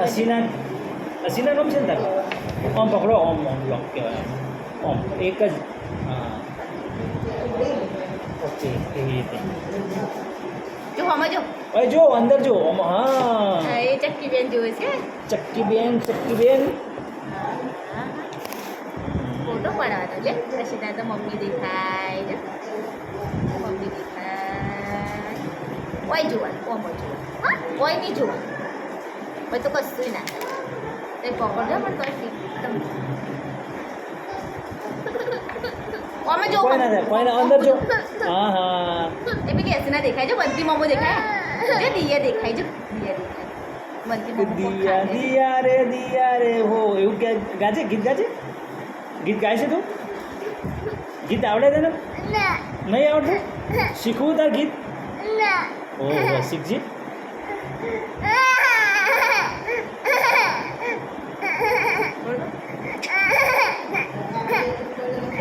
અસીના નામ છે ને તારું ઓમ પકડો ઓમ ઓમ લોક કહેવાય ઓમ એક જ હા ઓકે એવી રીતે જો આમાં જો હવે જો અંદર જો ઓમ હા એ ચક્કી બેન જોવે છે ચક્કી બેન ફોટો પડાવવાનો લે અશિતા તો મમ્મી દેખાય છે મમ્મી દેખાય ઓય જોવાનું ઓમ જોવાનું હા ઓય નહીં જોવાનું ઓય તો કશું ના એ પકડજો પણ તો એકદમ ઓમાં જો કોઈના અંદર જો હા હા એ પેલી અશિના દેખાય છે બનતી મમ્મો દેખાય જે દિયા દેખાય છે દિયા દેખાય બનતી મમ્મો દિયા રે હો એવું કે ગાજે ગીત ગાજે ગીત ગાય છે તું ગીત આવડે તને નહીં આવડતું શીખવું તાર ગીત ઓહો શીખજે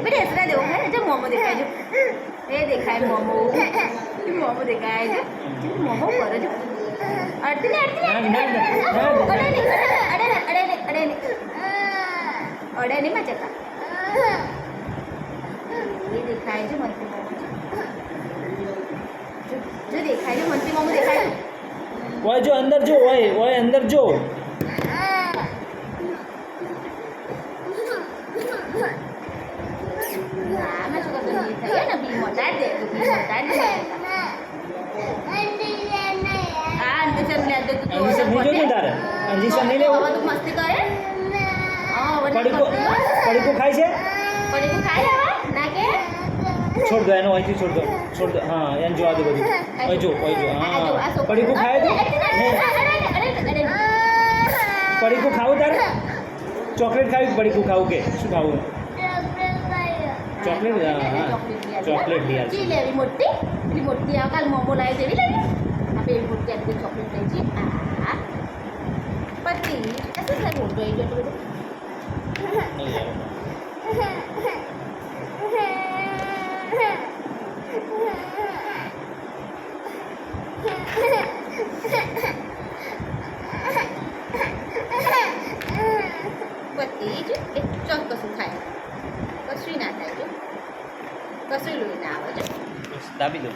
બેટા એસરા દેવો હે જો મોમો દેખાય જો એ દેખાય મોમો મોમો દેખાય છે મોમો કરે છે અડતી ને અડે નહીં મચકા એ દેખાય છે મંત્રી મોમો જો દેખાય છે મંત્રી મોમો દેખાય છે ઓય જો અંદર જો ઓય અંદર જો આમાં શું કરતો નહીં થયો ને બી મોટાડ દે તો બી મોટાડ દે હા અંજેસન લે દે તું અંજીસન નહીં જોયું તારે અંજીસન નહીં લેવું હવે તું મસ્તી કરે હા પડીકું ખાય છે પડીકું ખાય હવે ના કે છોડ દો એનો અહીંથી છોડ દો હા એને જોવા દો બધું ઓય જો હા પડીકું ખાય તો પડીકું ખાવું તારે ચોકલેટ ખાવી પડીકું ખાવું કે શું ખાવું ચોકલેટ હા ચોકલેટ લઈ આવશે લેવી મોટી પેલી મોટી આવકાલ મોમો લાવી દેવી લેવી આપણે એવી મોટી આપી ચોકલેટ લઈ જઈએ હા પછી શું થાય મોટો આવી ગયો બધું પછી જ એક ચોક કશું થાય કશું ના થાય જો કશું લોહી ના આવે જો દાબી દો